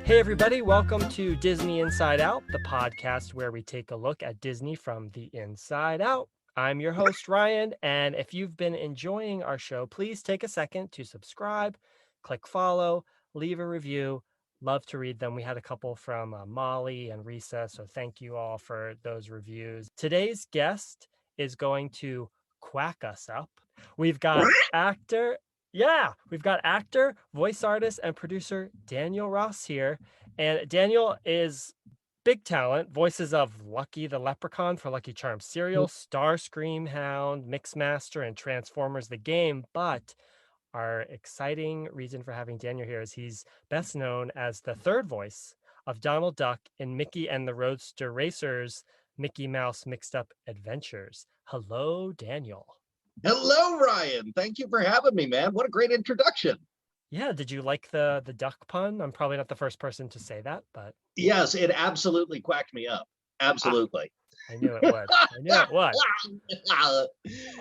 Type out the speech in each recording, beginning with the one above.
Hey everybody, welcome to Disney Inside Out, the podcast where we take a look at Disney from the inside out. I'm your host, Ryan, and if you've been enjoying our show, please take a second to subscribe, click follow, leave a review. Love to read them. We had a couple from Molly and Risa, so thank you all for those reviews. Today's guest is going to quack us up. We've got we've got actor, voice artist, and producer Daniel Ross here. And Daniel is big talent, voices of Lucky the Leprechaun for Lucky Charms cereal, Starscream Hound, Mixmaster, and Transformers the game. But our exciting reason for having Daniel here is he's best known as the third voice of Donald Duck in Mickey and the Roadster Racers, Mickey Mouse Mixed Up Adventures. Hello, Daniel. Hello, Ryan. Thank you for having me, man. What a great introduction. Yeah, did you like the duck pun? I'm probably not the first person to say that, but Yes, it absolutely quacked me up. Absolutely. I knew it would. I knew it would.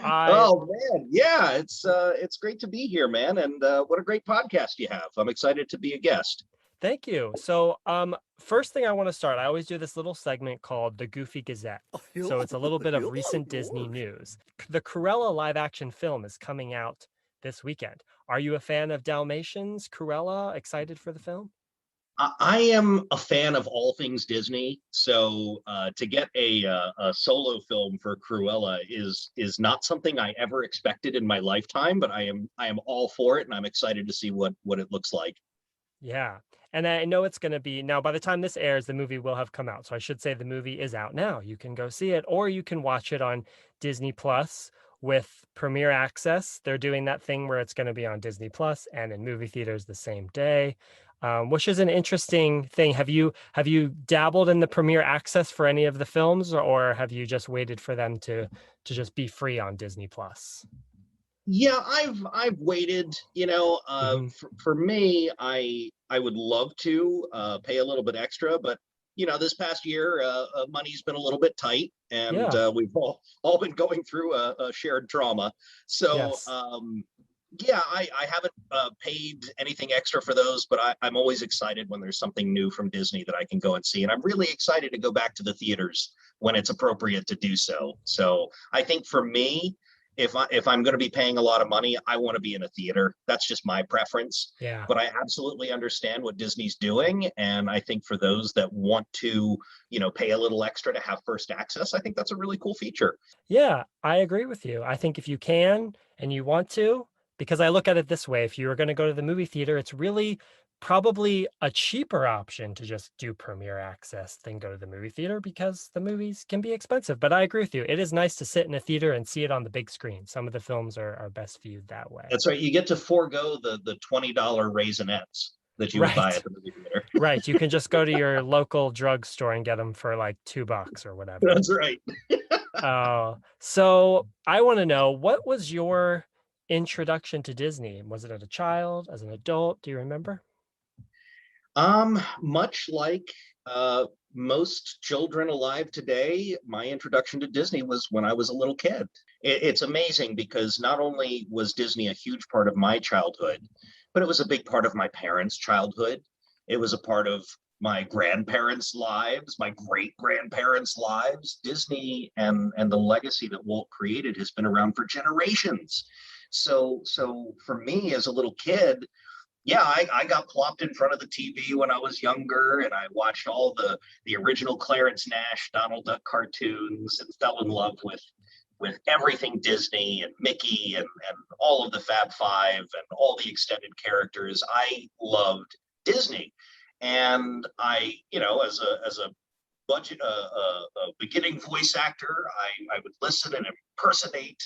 Oh man, yeah, it's great to be here, man. And what a great podcast you have. I'm excited to be a guest. Thank you. So, first thing I want to start, I always do this little segment called the Goofy Gazette. So it's a little bit of recent Disney news. The Cruella live action film is coming out this weekend. Are you a fan of Dalmatians, Cruella? Excited for the film? I am a fan of all things Disney, so to get a solo film for Cruella is not something I ever expected in my lifetime. But I am all for it, and I'm excited to see what it looks like. Yeah. And I know it's going to be now, by the time this airs, the movie will have come out. So I should say the movie is out now. You can go see it, or you can watch it on Disney Plus with Premiere Access. They're doing that thing where it's going to be on Disney Plus and in movie theaters the same day, which is an interesting thing. Have you dabbled in the Premiere Access for any of the films, or have you just waited for them to just be free on Disney Plus? Yeah, I've waited. For me, I would love to pay a little bit extra, but this past year, money's been a little bit tight, and Yeah. we've all been going through a shared trauma. So, Yes. yeah, I haven't paid anything extra for those, but I'm always excited when there's something new from Disney that I can go and see, and I'm really excited to go back to the theaters when it's appropriate to do so. So, I think for me, if I'm going to be paying a lot of money, I want to be in a theater. That's just my preference. Yeah. But I absolutely understand what Disney's doing, and I think for those that want to, pay a little extra to have first access, I think that's a really cool feature. Yeah, I agree with you. I think if you can and you want to, because I look at it this way, if you were going to go to the movie theater, it's really probably a cheaper option to just do Premiere Access than go to the movie theater because the movies can be expensive. But I agree with you. It is nice to sit in a theater and see it on the big screen. Some of the films are best viewed that way. That's right. You get to forego the $20 Raisinets that you would buy Right. at the movie theater. Right. You can just go to your local drugstore and get them for like $2 or whatever. That's right. So I want to know, what was your introduction to Disney? Was it as a child, as an adult? Do you remember? Much like most children alive today, my introduction to Disney was when I was a little kid. It's amazing because not only was Disney a huge part of my childhood, but it was a big part of my parents' childhood. It was a part of my grandparents' lives, my great-grandparents' lives. Disney and the legacy that Walt created has been around for generations. So for me as a little kid, yeah, I got plopped in front of the TV when I was younger, and I watched all the original Clarence Nash, Donald Duck cartoons, and fell in love with everything Disney and Mickey and all of the Fab Five and all the extended characters. I loved Disney, and as a budget a beginning voice actor, I would listen and impersonate,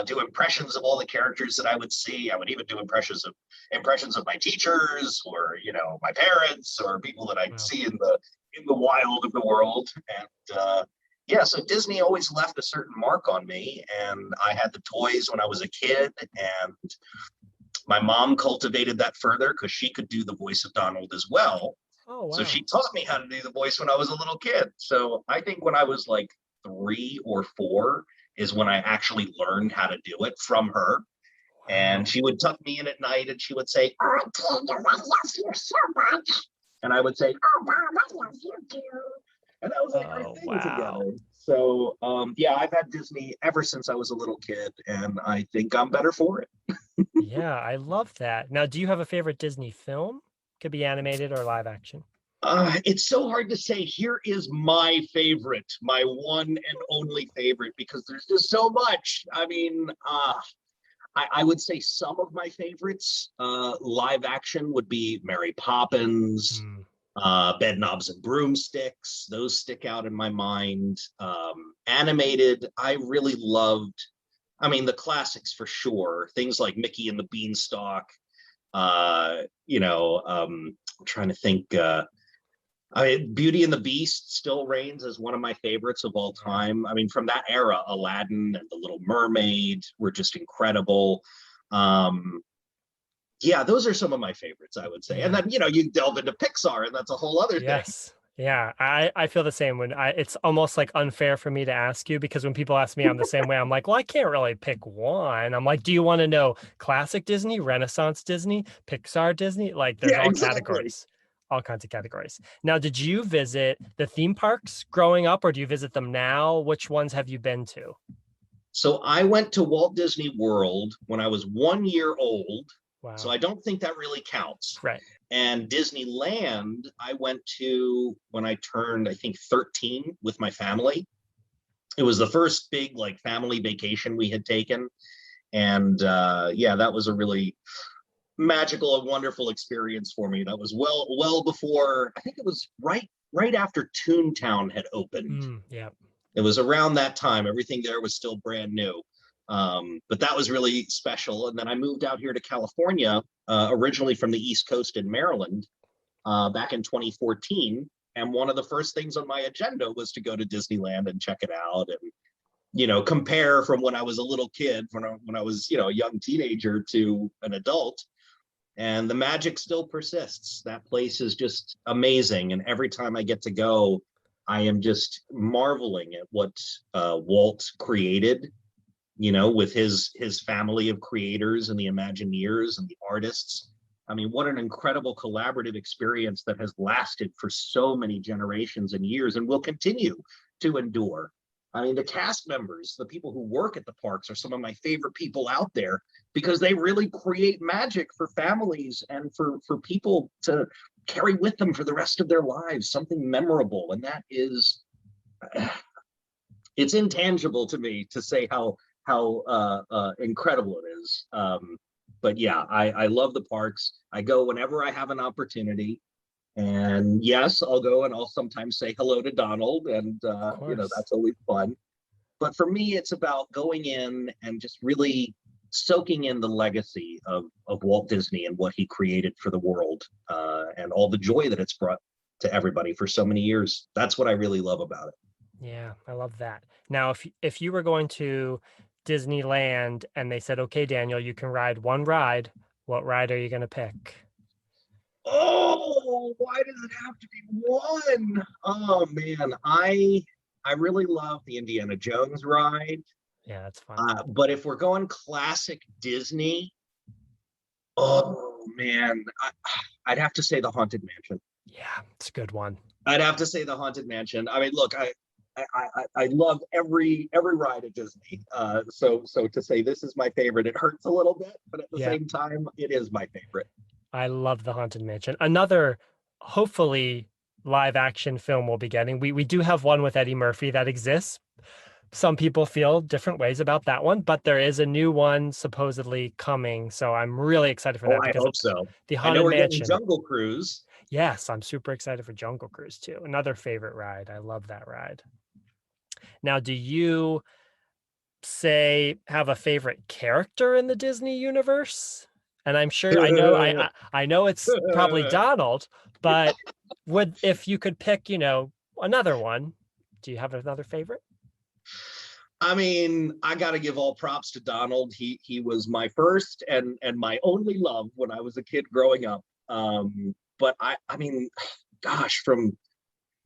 do impressions of all the characters that I would see. I would even do impressions of my teachers, or my parents, or people that I'd see in the wild of the world. And yeah, so Disney always left a certain mark on me, and I had the toys when I was a kid, and my mom cultivated that further because she could do the voice of Donald as well. Oh, wow. So she taught me how to do the voice when I was a little kid. So I think when I was like 3 or 4 is when I actually learned how to do it from her. And she would tuck me in at night and she would say, "Oh, Daniel, I love you so much." and I would say, "Oh, Mom, I love you too." And that was like our Oh, thing wow. together. So yeah, I've had Disney ever since I was a little kid, and I think I'm better for it. Yeah, I love that. Now, do you have a favorite Disney film? Could be animated or live action. It's so hard to say. Here is my favorite, my one and only favorite, because there's just so much. I mean, I would say some of my favorites live action would be Mary Poppins, Mm, Bedknobs and Broomsticks. Those stick out in my mind. Animated, I really loved. I mean, the classics for sure. Things like Mickey and the Beanstalk. I'm trying to think. Beauty and the Beast still reigns as one of my favorites of all yeah. time. I mean, from that era, Aladdin and The Little Mermaid were just incredible. Um, yeah, those are some of my favorites, I would say. And Yeah. then, you delve into Pixar, and that's a whole other thing. Yes. Yeah. I feel the same when it's almost like unfair for me to ask you because when people ask me, I'm the same way. I'm like, well, I can't really pick one. I'm like, do you want to know classic Disney, Renaissance Disney, Pixar Disney? Like there's Yeah, all exactly. categories, all kinds of categories. Now, did you visit the theme parks growing up or do you visit them now? Which ones have you been to? So I went to Walt Disney World when I was 1 year old. So Wow. I don't think that really counts. Right. And Disneyland, I went to when I turned, I think, 13 with my family. It was the first big like family vacation we had taken. And yeah, that was a really magical and wonderful experience for me. That was well before, I think it was right after Toontown had opened. Yeah. It was around that time. Everything there was still brand new. But that was really special. And then I moved out here to California, originally from the East Coast in Maryland, back in 2014. And one of the first things on my agenda was to go to Disneyland and check it out and, compare from when I was a little kid, when I was, a young teenager to an adult. And the magic still persists. That place is just amazing. And every time I get to go, I am just marveling at what Walt created, with his family of creators and the Imagineers and the artists. I mean, what an incredible collaborative experience that has lasted for so many generations and years and will continue to endure. I mean, the cast members, the people who work at the parks, are some of my favorite people out there because they really create magic for families and for people to carry with them for the rest of their lives, something memorable. And that is, it's intangible to me to say how incredible it is. But yeah, I love the parks. I go whenever I have an opportunity. And yes, I'll go and I'll sometimes say hello to Donald, and Of course. that's always fun. But for me, it's about going in and just really soaking in the legacy of Walt Disney and what he created for the world, and all the joy that it's brought to everybody for so many years. That's what I really love about it. Yeah, I love that. Now, if you were going to Disneyland and they said, "Okay, Daniel, you can ride one ride," what ride are you going to pick? Oh, why does it have to be one? Oh man, I really love the Indiana Jones ride. Yeah, that's fun. But if we're going classic Disney, oh man, I'd have to say the Haunted Mansion. Yeah, it's a good one. I'd have to say the Haunted Mansion. I mean, look, I love every ride at Disney. So to say this is my favorite, it hurts a little bit, but at the Yeah, same time, it is my favorite. I love the Haunted Mansion. Another, hopefully, live action film we'll be getting. We do have one with Eddie Murphy that exists. Some people feel different ways about that one, but there is a new one supposedly coming. So I'm really excited for Oh, that I because hope so. the I know Haunted we're getting Mansion. Jungle Cruise. Yes, I'm super excited for Jungle Cruise too. Another favorite ride. I love that ride. Now, do you say have a favorite character in the Disney universe? And I'm sure I know it's probably Donald, but would if you could pick, another one, do you have another favorite? I mean, I got to give all props to Donald. He was my first and my only love when I was a kid growing up. But I mean, gosh, from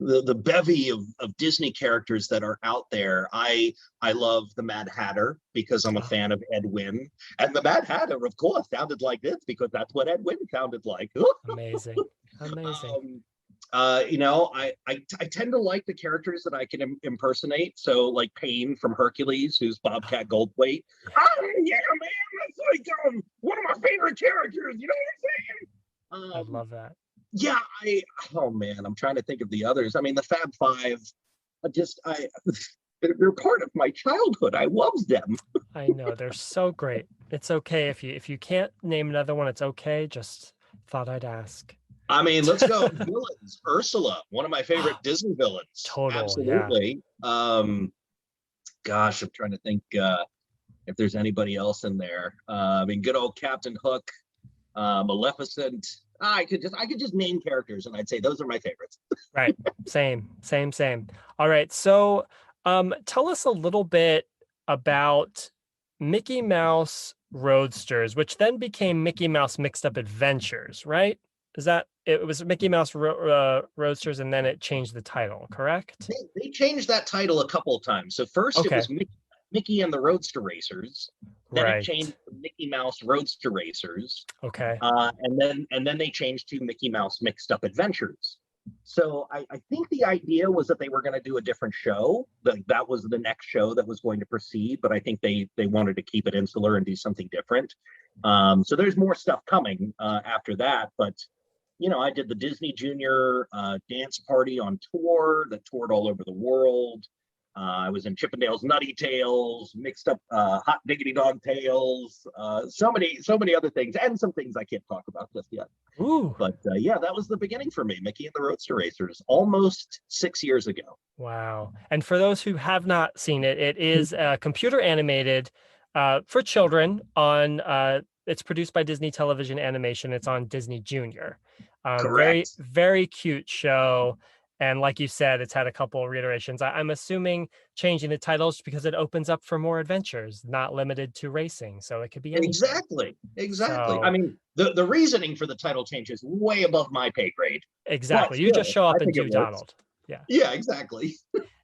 the bevy of Disney characters that are out there. I love the Mad Hatter because I'm a Oh, fan of Ed Wynn, and the Mad Hatter, of course, sounded like this because that's what Ed Wynn sounded like. amazing. Amazing. um, I tend to like the characters that I can impersonate. So, like Pain from Hercules, who's Oh, Bobcat Goldthwait. yeah, Oh, yeah, man, that's like one of my favorite characters. You know what I'm saying? I love that. Yeah, oh man, I'm trying to think of the others. I mean, the Fab Five, I they're part of my childhood. I love them. I know they're so great. It's okay if you can't name another one, it's okay. Just thought I'd ask. I mean, let's go villains. Ursula, one of my favorite Disney villains. Total, yeah. Absolutely. Gosh, I'm trying to think if there's anybody else in there. I mean, good old Captain Hook, Maleficent. I could just name characters and I'd say those are my favorites. Right. Same, same, same. All right. So, tell us a little bit about Mickey Mouse Roadsters, which then became Mickey Mouse Mixed Up Adventures, right? Is that it was Mickey Mouse Roadsters and then it changed the title, correct? They changed that title a couple of times. So first it Okay. was Mickey and the Roadster Racers. Then it changed Right. to Mickey Mouse Roadster Racers. Okay. And then they changed to Mickey Mouse Mixed Up Adventures. So I think the idea was that they were going to do a different show. That was the next show that was going to proceed, but I think they wanted to keep it insular and do something different. So there's more stuff coming after that. But I did the Disney Junior dance party on tour that toured all over the world. I was in Chippendale's Nutty Tales, mixed up Hot Diggity Dog Tales, so many other things, and some things I can't talk about just yet. Ooh. But yeah, that was the beginning for me, Mickey and the Roadster Racers, almost 6 years ago. Wow. And for those who have not seen it, it is computer animated for children on it's produced by Disney Television Animation. It's on Disney Junior. Very, Correct. very cute show. And like you said, it's had a couple of reiterations. I'm assuming changing the titles because it opens up for more adventures, not limited to racing. So it could be anything. Exactly. Exactly. I So mean, the reasoning for the title change is way above my pay grade, but exactly. You just still, show I up and think do it works. Donald. Yeah. Yeah, exactly.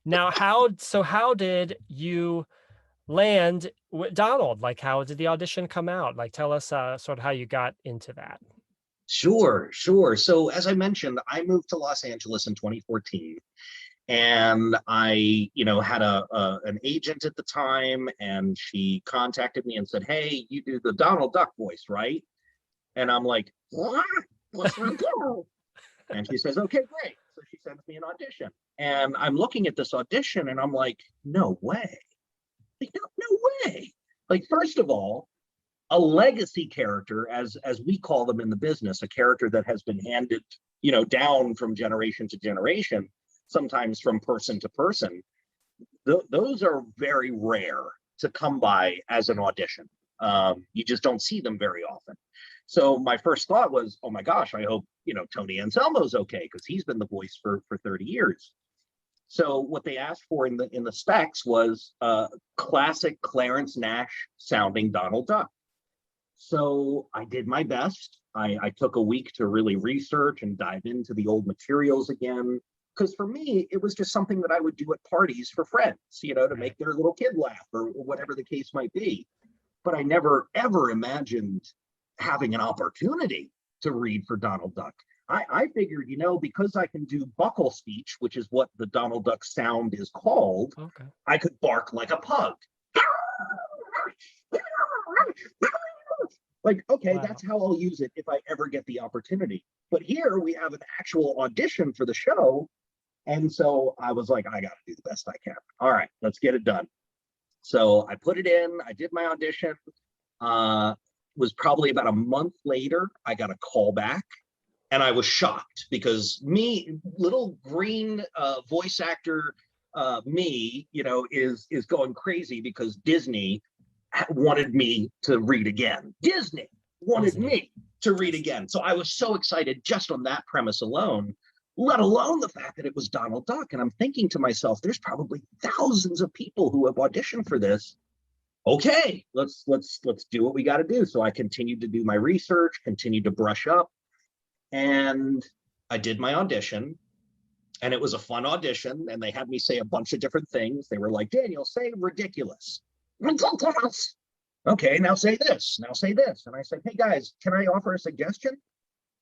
Now, how did you land with Donald? Like, how did the audition come out? Like, tell us sort of how you got into that. Sure, sure. So as I mentioned, I moved to Los Angeles in 2014, and I, had an agent at the time, and she contacted me and said, "Hey, you do the Donald Duck voice, right?" And I'm like, "What? What's the deal?" And she says, "Okay, great." So she sends me an audition, and I'm looking at this audition, and I'm like, "No way! Like, no way!" Like, first of all, a legacy character, as we call them in the business, a character that has been handed down from generation to generation, sometimes from person to person. Those are very rare to come by as an audition. You just don't see them very often. So my first thought was, oh my gosh, I hope Tony Anselmo's okay, because he's been the voice for 30 years. So what they asked for in the specs was classic Clarence Nash sounding Donald Duck. So I did my best. I took a week to really research and dive into the old materials again. Because for me, it was just something that I would do at parties for friends, to Right. make their little kid laugh or whatever the case might be. But I never, ever imagined having an opportunity to read for Donald Duck. I figured, because I can do buckle speech, which is what the Donald Duck sound is called, Okay. I could bark like a pug. Like, okay, Wow. that's how I'll use it if I ever get the opportunity. But here we have an actual audition for the show. And so I was like, I got to do the best I can. All right, let's get it done. So I put it in, I did my audition. Was probably about a month later, I got a call back, and I was shocked because me, little green voice actor, is going crazy because Disney wanted me to read again. Disney wanted Disney. me to read again. So I was so excited just on that premise alone, let alone the fact that it was Donald Duck. And I'm thinking to myself, there's probably thousands of people who have auditioned for this. Okay, let's do what we got to do. So I continued to do my research, continued to brush up, and I did my audition. And it was a fun audition, and they had me say a bunch of different things. They were like, Daniel, say ridiculous. Ridiculous. Okay, now say this. Now say this. And I said, hey guys, can I offer a suggestion?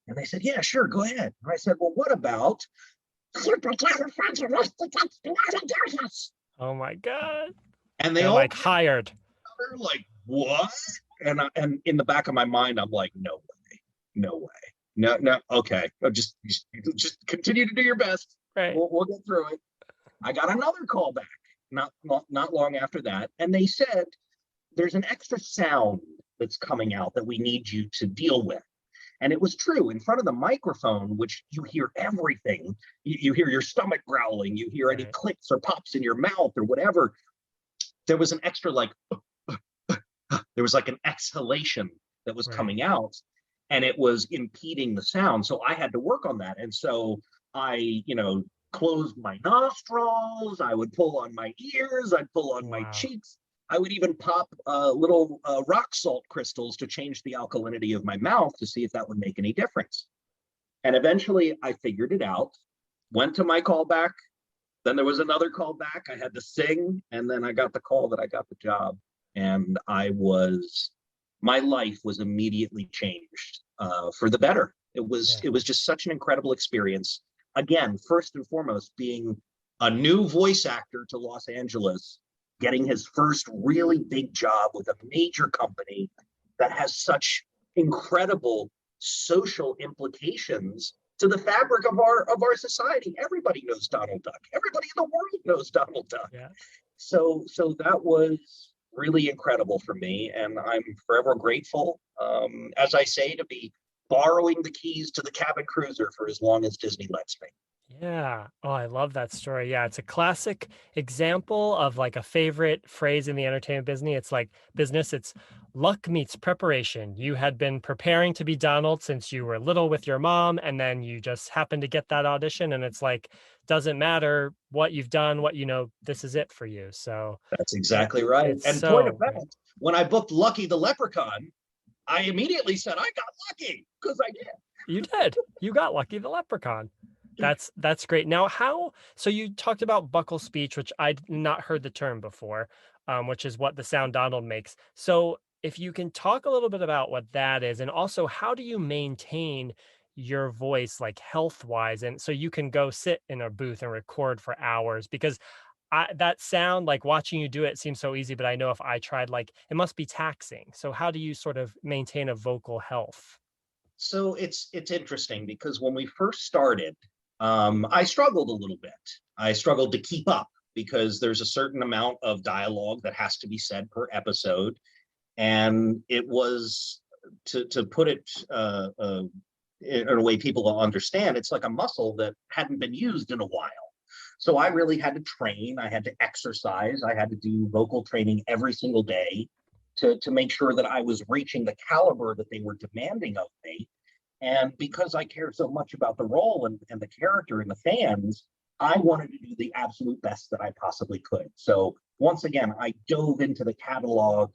And they said, yeah, sure, go ahead. And I said, well, what about supercalifragilisticexpialidocious? Oh my God. And they They're all like hired. were like, what? And in the back of my mind, I'm like, no way, no way. No, no, okay. Just continue to do your best. Right. We'll get through it. I got another call back not long after that, and they said there's an extra sound that's coming out that we need you to deal with. And it was true. In front of the microphone, which you hear everything, you hear your stomach growling, you hear any Right. clicks or pops in your mouth or whatever. There was an extra like there was like an exhalation that was Right. coming out, and it was impeding the sound. So I had to work on that. And so I, closed my nostrils. I would pull on my ears. I'd pull on my Wow. cheeks. I would even pop little rock salt crystals to change the alkalinity of my mouth to see if that would make any difference. And eventually I figured it out, went to my callback. Then there was another call back. I had to sing. And then I got the call that I got the job. And my life was immediately changed for the better. Yeah. It was just such an incredible experience. Again, first and foremost, being a new voice actor to Los Angeles, getting his first really big job with a major company that has such incredible social implications to the fabric of our society. Everybody knows Donald Duck. Everybody in the world knows Donald Duck. Yeah. So that was really incredible for me, and I'm forever grateful, as I say, to be borrowing the keys to the cabin cruiser for as long as Disney lets me. Yeah. Oh, I love that story. Yeah, it's a classic example of like a favorite phrase in the entertainment business. It's like business, it's luck meets preparation. You had been preparing to be Donald since you were little with your mom, and then you just happened to get that audition. And it's like, doesn't matter what you've done, this is it for you. So That's yeah, exactly right. it's And point of so great. fact, when I booked Lucky the Leprechaun, I immediately said I got lucky because I did. You did. You got Lucky the Leprechaun. That's great. Now, so you talked about buccal speech, which I'd not heard the term before, which is what the sound Donald makes. So if you can talk a little bit about what that is, and also how do you maintain your voice like health wise, and so you can go sit in a booth and record for hours because that sound like watching you do it seems so easy, but I know if I tried, like it must be taxing. So how do you sort of maintain a vocal health? So it's interesting because when we first started, I struggled a little bit. I struggled to keep up because there's a certain amount of dialogue that has to be said per episode, and it was to put it in a way people will understand. It's like a muscle that hadn't been used in a while. So I really had to train. I had to exercise. I had to do vocal training every single day to make sure that I was reaching the caliber that they were demanding of me. And because I care so much about the role and the character and the fans, I wanted to do the absolute best that I possibly could. So once again, I dove into the catalog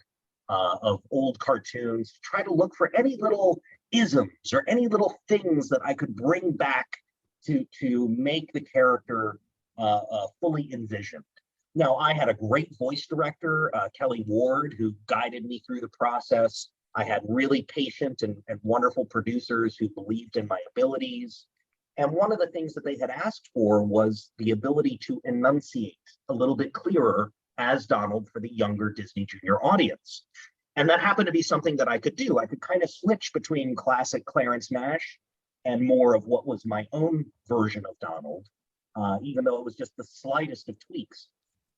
of old cartoons to try to look for any little isms or any little things that I could bring back to make the character fully envisioned. Now, I had a great voice director, Kelly Ward, who guided me through the process. I had really patient and wonderful producers who believed in my abilities. And one of the things that they had asked for was the ability to enunciate a little bit clearer as Donald for the younger Disney Junior audience. And that happened to be something that I could do. I could kind of switch between classic Clarence Nash and more of what was my own version of Donald, even though it was just the slightest of tweaks.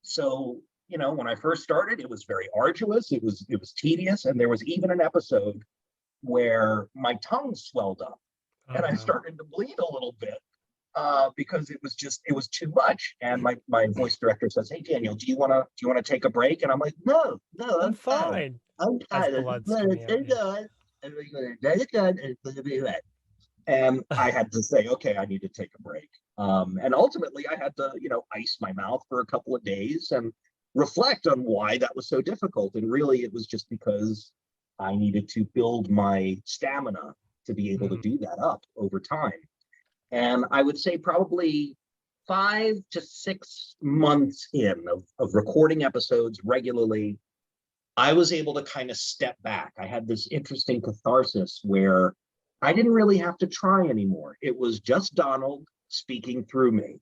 So, when I first started, it was very arduous. It was tedious, and there was even an episode where my tongue swelled up Oh and I no. started to bleed a little bit because it was too much. And my voice director says, "Hey Daniel, do you want to take a break?" And I'm like, "No, no, I'm I'm fine. fine. I'm As fine. blood's coming out. Yeah. And we're going to let it done, and it's going to be right." And I had to say, okay, I need to take a break. And ultimately, I had to, ice my mouth for a couple of days and reflect on why that was so difficult. And really, it was just because I needed to build my stamina to be able to Mhm. do that up over time. And I would say probably 5 to 6 months in of recording episodes regularly, I was able to kind of step back. I had this interesting catharsis where I didn't really have to try anymore. It was just Donald speaking through me.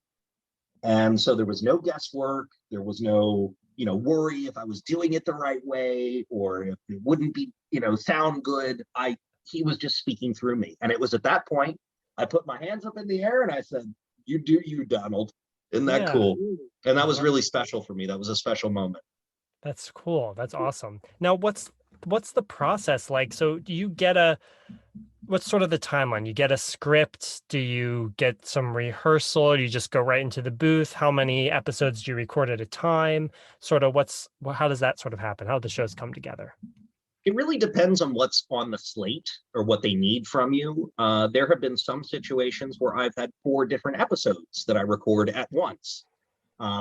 And so there was no guesswork. There was no, worry if I was doing it the right way or if it wouldn't be, sound good. He was just speaking through me. And it was at that point, I put my hands up in the air and I said, "You do you, Donald." Isn't that Yeah, cool? And I that was love really special for me. That was a special moment. that's cool. That's awesome. Now, what's the process like? So, do you get what's sort of the timeline? You get a script? Do you get some rehearsal? Or do you just go right into the booth? How many episodes do you record at a time? Sort of how does that sort of happen? How do the shows come together? It really depends on what's on the slate or what they need from you. There have been some situations where I've had 4 different episodes that I record at once,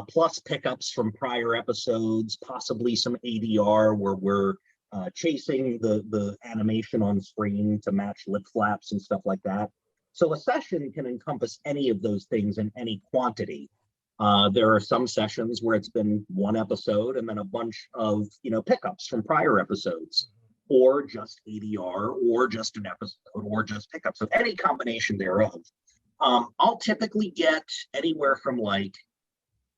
plus pickups from prior episodes, possibly some ADR where we're chasing the animation on screen to match lip flaps and stuff like that. So a session can encompass any of those things in any quantity. There are some sessions where it's been one episode and then a bunch of pickups from prior episodes, or just ADR, or just an episode, or just pickups. So any combination thereof. I'll typically get anywhere from like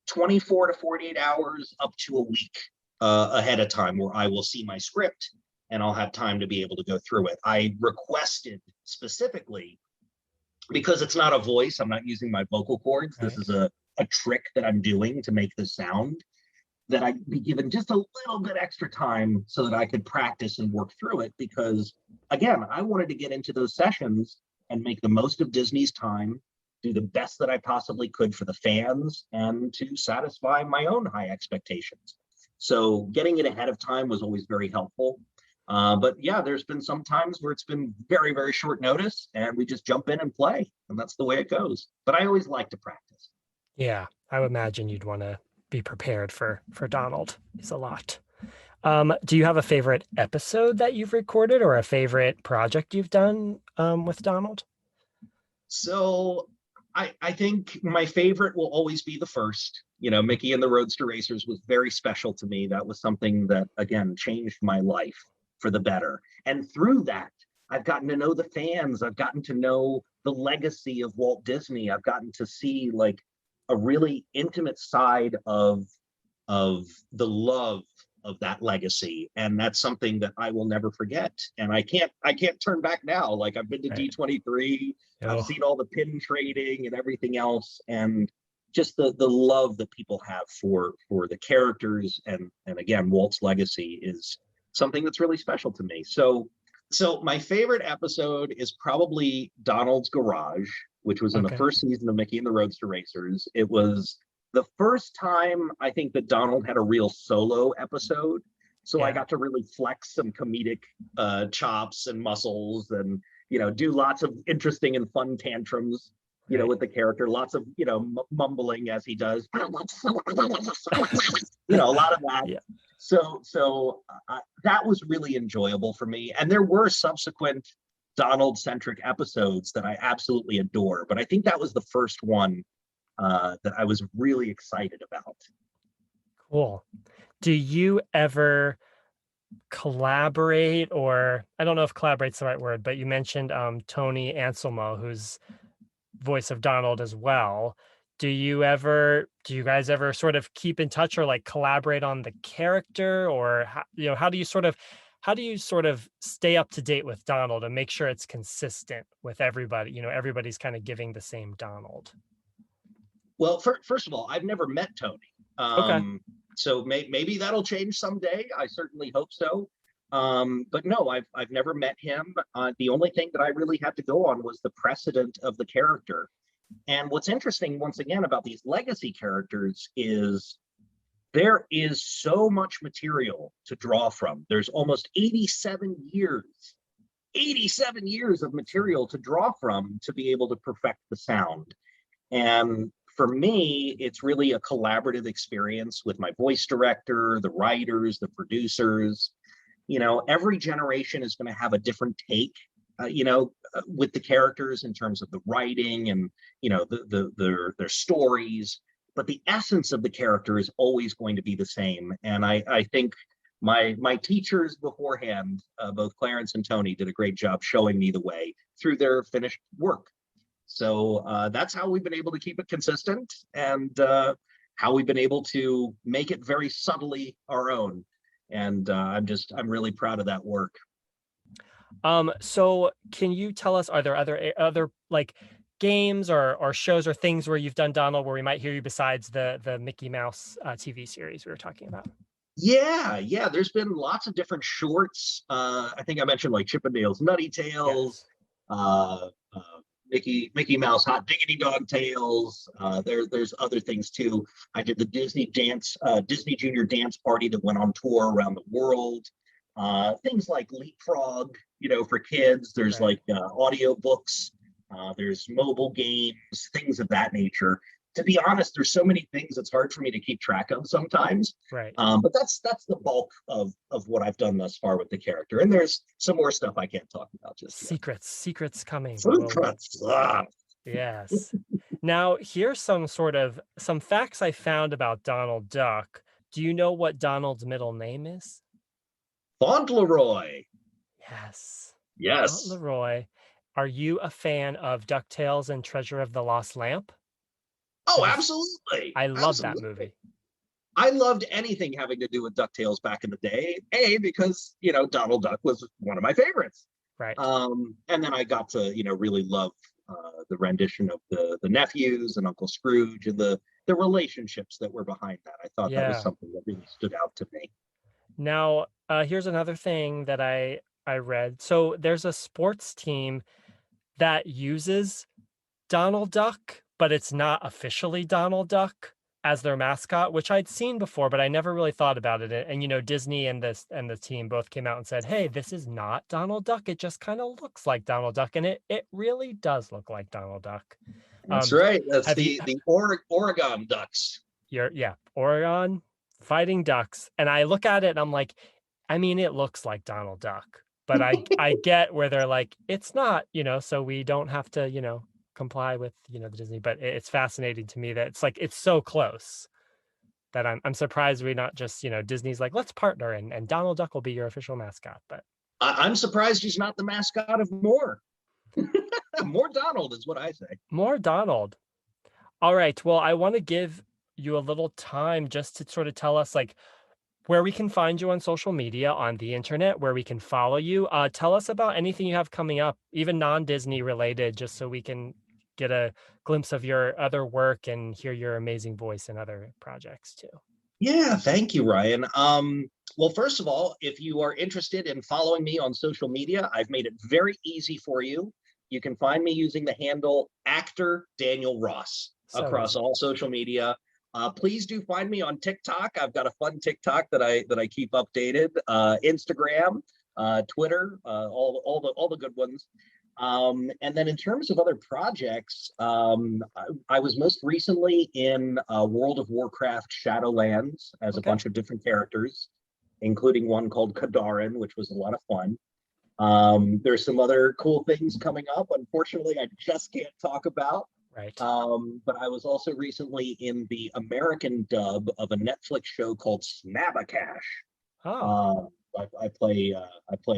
24 to 48 hours up to a week ahead of time where I will see my script and I'll have time to be able to go through it. I requested specifically, because it's not a voice, I'm not using my vocal cords. This Right. is a trick that I'm doing to make this sound, that I be given just a little bit extra time so that I could practice and work through it. Because again, I wanted to get into those sessions and make the most of Disney's time, do the best that I possibly could for the fans, and to satisfy my own high expectations. So getting it ahead of time was always very helpful. But yeah, there's been some times where it's been very, very short notice and we just jump in and play. And that's the way it goes. But I always like to practice. Yeah, I would imagine you'd want to be prepared for Donald. He's a lot. Do you have a favorite episode that you've recorded or a favorite project you've done with Donald? So I think my favorite will always be the first. Mickey and the Roadster Racers was very special to me. That was something that, again, changed my life for the better. And through that, I've gotten to know the fans. I've gotten to know the legacy of Walt Disney. I've gotten to see like a really intimate side of the love of that legacy, and that's something that I will never forget. And I can't turn back now. Like, I've been to Right. D23, I've Oh, seen all the pin trading and everything else, and just the love that people have for the characters, and again, Walt's legacy is something that's really special to me. So my favorite episode is probably Donald's Garage, which was in the okay. first season of Mickey and the Roadster Racers. It was the first time I think that Donald had a real solo episode. So I Yeah. got to really flex some comedic chops and muscles, and do lots of interesting and fun tantrums, Right. with the character. Lots of mumbling as he does, a lot of that. Yeah. So that was really enjoyable for me. And there were subsequent Donald centric episodes that I absolutely adore, but I think that was the first one that I was really excited about. Cool. Do you ever collaborate, or I don't know if collaborate's the right word, but you mentioned Tony Anselmo, who's voice of Donald as well. Do you guys ever sort of keep in touch or like collaborate on the character, or how do you sort of stay up to date with Donald and make sure it's consistent with everybody? Everybody's kind of giving the same Donald. Well, first of all, I've never met Tony. Okay. So maybe that'll change someday. I certainly hope so. But no, I've never met him. The only thing that I really had to go on was the precedent of the character. And what's interesting, once again, about these legacy characters is there is so much material to draw from. There's almost 87 years of material to draw from to be able to perfect the sound. And for me, it's really a collaborative experience with my voice director, the writers, the producers. Every generation is going to have a different take with the characters in terms of the writing and their stories, but the essence of the character is always going to be the same. And I think my teachers beforehand, both Clarence and Tony, did a great job showing me the way through their finished work. So that's how we've been able to keep it consistent, and how we've been able to make it very subtly our own. And I'm really proud of that work. So can you tell us, are there other like games or shows or things where you've done Donald where we might hear you besides the Mickey Mouse TV series we were talking about? Yeah. There's been lots of different shorts. I think I mentioned like Chippendales Nutty Tales, Yes. uh, Mickey Mouse Hot Diggity Dog Tales. There's other things too. I did the Disney Junior Dance Party that went on tour around the world. Things like Leapfrog, for kids. There's Right. like audio books. There's mobile games, things of that nature. To be honest, there's so many things it's hard for me to keep track of sometimes. Right. But that's the bulk of what I've done thus far with the character. And there's some more stuff I can't talk about just yet. Secrets coming. Fruit cuts. Yes. Now, here's some facts I found about Donald Duck. Do you know what Donald's middle name is? Fauntleroy. Yes. Yes. Leroy. Are you a fan of DuckTales and Treasure of the Lost Lamp? Oh, Have you absolutely. I love that Absolutely. movie. I loved anything having to do with DuckTales back in the day. Because, Donald Duck was one of my favorites. Right. And then I got to, really love the rendition of the nephews and Uncle Scrooge and the relationships that were behind that. I thought that was Yeah. something that really stood out to me. Now, here's another thing that I read. So there's a sports team that uses Donald Duck, but it's not officially Donald Duck as their mascot, which I'd seen before, but I never really thought about it. And Disney and the team both came out and said, "Hey, this is not Donald Duck. It just kind of looks like Donald Duck, and it really does look like Donald Duck." That's Um, right. That's have you the Oregon Ducks. yeah, Oregon fighting ducks, and I look at it and I'm like, I mean, it looks like Donald Duck, but I get where they're like, it's not, so we don't have to, comply with, the Disney, but it's fascinating to me that it's like it's so close that I'm surprised we not just, Disney's like, let's partner and Donald Duck will be your official mascot, but I'm surprised he's not the mascot of more. More Donald is what I say. more Donald. All right. Well, I want to give you a little time just to sort of tell us like where we can find you on social media, on the internet, where we can follow you. Tell us about anything you have coming up, even non-Disney related, just so we can get a glimpse of your other work and hear your amazing voice in other projects too. Yeah, thank you, Ryan. Well, first of all, if you are interested in following me on social media, I've made it very easy for you. You can find me using the handle actor Daniel Ross So across easy. all social media. Please do find me on TikTok. I've got a fun TikTok that I keep updated. Instagram, Twitter, all the good ones. And then in terms of other projects, I was most recently in World of Warcraft Shadowlands as a Okay. bunch of different characters, including one called Kadarin, which was a lot of fun. There's some other cool things coming up. Unfortunately, I just can't talk about. Right. But I was also recently in the American dub of a Netflix show called Snabacash. Oh, Uh, I play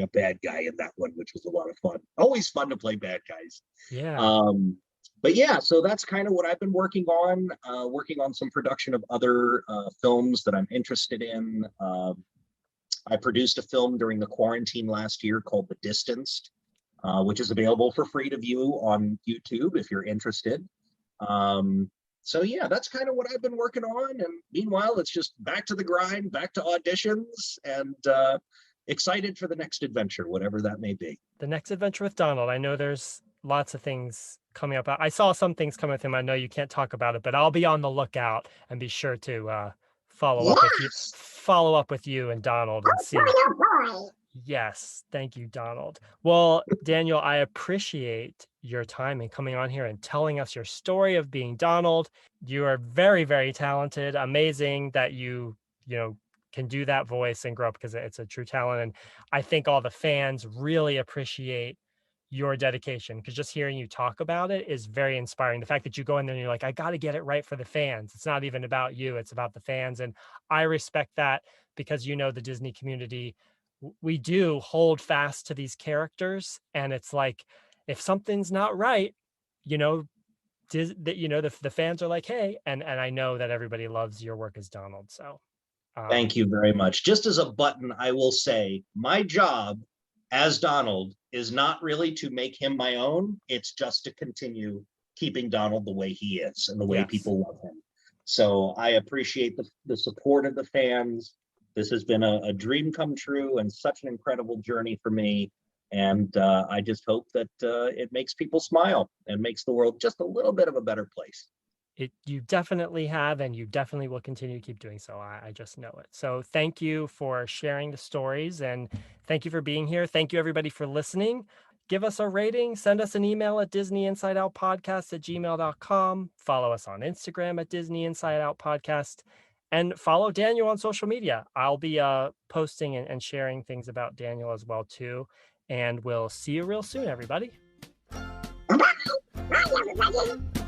a bad guy in that one, which was a lot of fun. Always fun to play bad guys. yeah. Um, but yeah, so that's kind of what I've been working on some production of other films that I'm interested in. I produced a film during the quarantine last year called The Distanced, which is available for free to view on YouTube if you're interested. Um, so yeah, that's kind of what I've been working on. And meanwhile, it's just back to the grind, back to auditions, and excited for the next adventure, whatever that may be. The next adventure with Donald. I know there's lots of things coming up. I saw some things coming with him. I know you can't talk about it, but I'll be on the lookout and be sure to Yes. follow up with you and Donald and see. Yes, thank you, Donald. Well, Daniel, I appreciate your time and coming on here and telling us your story of being Donald. You are very, very talented. Amazing that you can do that voice and grow up because it's a true talent. And I think all the fans really appreciate your dedication, because just hearing you talk about it is very inspiring. The fact that you go in there and you're like, I got to get it right for the fans. It's not even about you, it's about the fans. And I respect that because, the Disney community, we do hold fast to these characters. And it's like, if something's not right, you know, the fans are like, hey, and I know that everybody loves your work as Donald. So, Thank um, you very much. Just as a button, I will say my job as Donald is not really to make him my own. It's just to continue keeping Donald the way he is and the way yes. people love him. So I appreciate the support of the fans. This has been a dream come true and such an incredible journey for me. And I just hope that it makes people smile and makes the world just a little bit of a better place. You definitely have, and you definitely will continue to keep doing so. I just know it. So thank you for sharing the stories, and thank you for being here. Thank you, everybody, for listening. Give us a rating, send us an email at DisneyInsideOutPodcast@gmail.com. Follow us on Instagram at Disney Inside Out Podcast, and follow Daniel on social media. I'll be posting and sharing things about Daniel as well too. And we'll see you real soon, everybody. Bye, everybody.